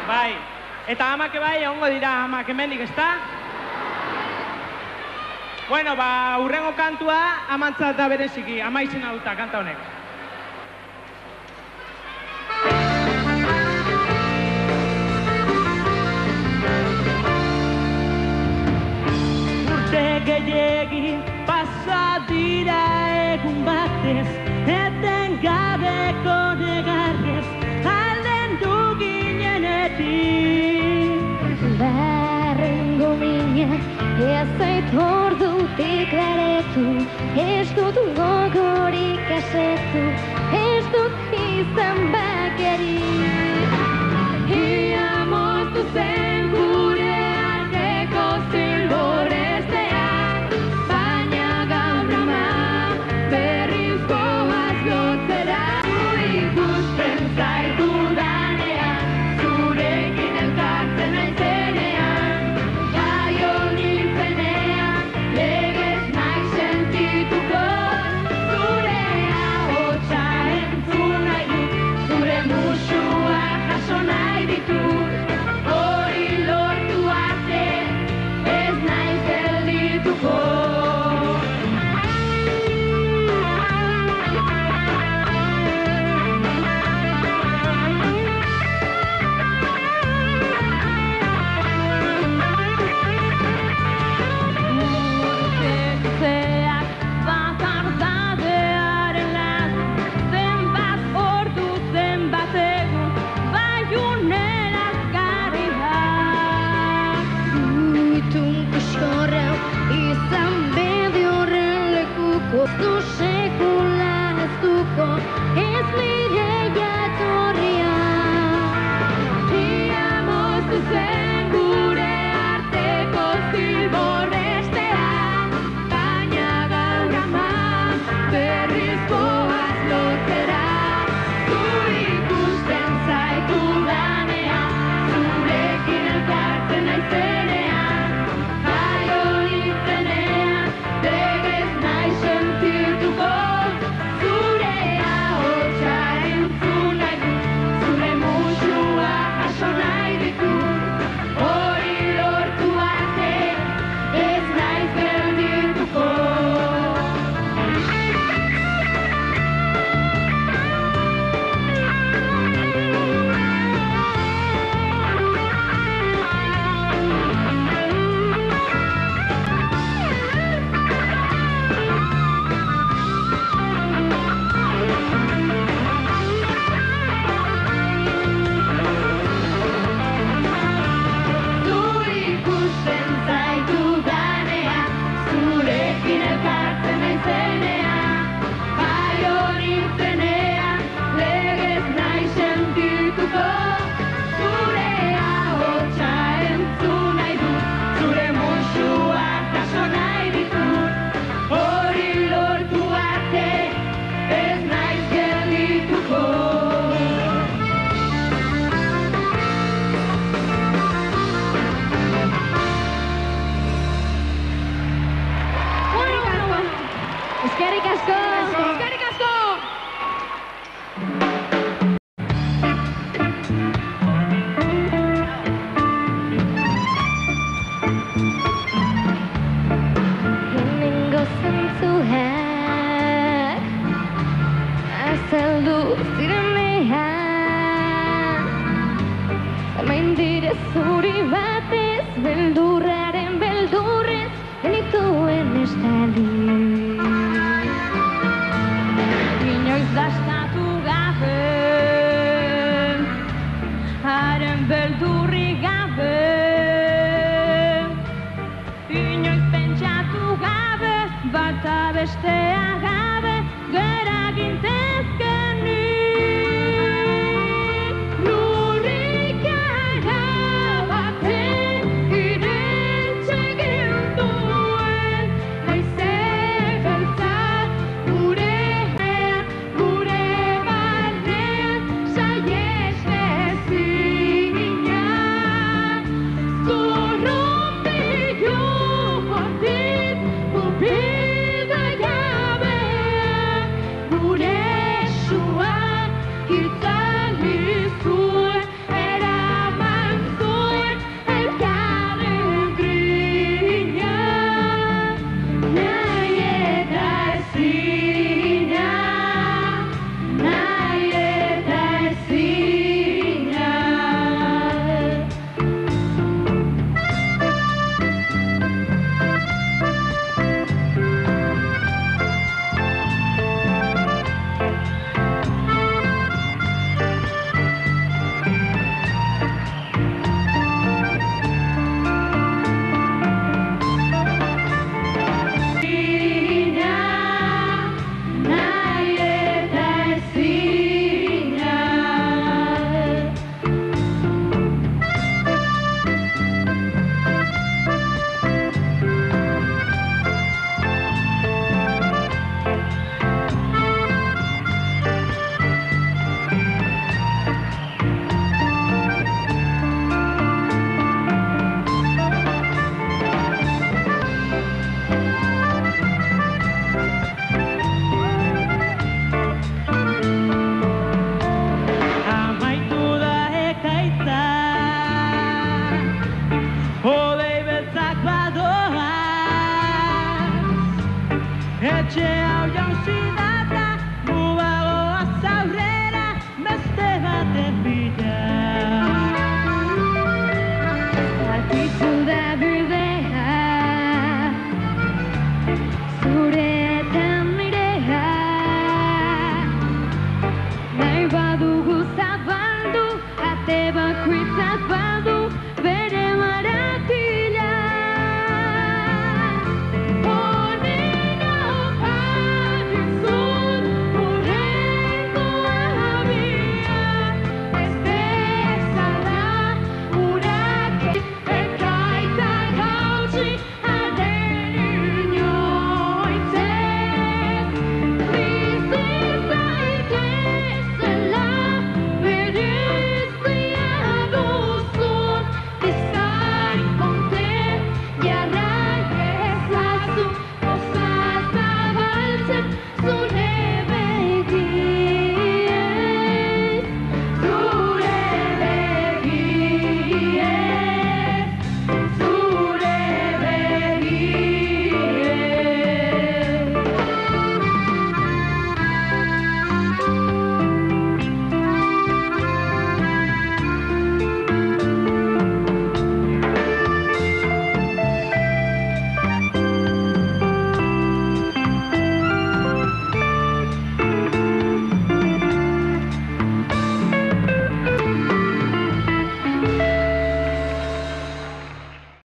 Bai, eta amak bai, egongo dira amak hemendik, ezta? Bueno, ba, urrengo kantua amantzat da bereziki, ama izena duta kanta honek. Urte gehiegi pasa dira egun batez, eten gabeko negarrez, alden du ginenetik. Barrengo mina, ez zait ordutik laretu, ez dut gogorik asetu, ez dut izan bakerik. Ia moztu zen gure arteko zilborestean, baina gaur ama berriz goaz lotzera. Ikusten zaitu danean, zurekin elkartzen naizenean, jaio nintzenean, legez nahi sentituko, zure ahotsa entzun nahi dut, zure musua jaso nahi ditut, hori lortu arte ez naiz geldituko. Urteak bakardadearen lan, zenbat ordu zenbat egun, baiunera garri da. Uitun kuxorra izan bede horren lekuko, du sekula ez duko, ez nire jatorria. Ia moztu zen gure arteko zilborrestean, baina gaur ama berriz goaz lotzera. Zu ikusten zaitu danean, zurekin elkartzen naizenean, jaio nintzenean, legez nahi sentituko, zure ahotsa entzun nahi dut, zure musua jaso nahi ditut, hori lortu arte ez naiz geldituko. Zu ikusten zaitu danean, zurekin elkartzen naizenean, jaio nintzenean, legez nahi sentituko, zure ahotsa entzun nahi dut, zure musua jaso nahi ditut, hori lortu arte ez naiz geldituko. Eskerrik asko! Eskerrik asko! Hemengo zentzuak azaldu zirenean, hemen dire zuri batez, beldurraren beldurrez, genituen estali. Inoiz dastatu gabe, haren beldurri gabe, inoiz pentsatu gabe, bata bestea gabe, gera gintezkenik. Lurrik baten irentxe gintuen, naize beltza gure barnean saihestezina. Zurrunbilu bortitz pupildaia arte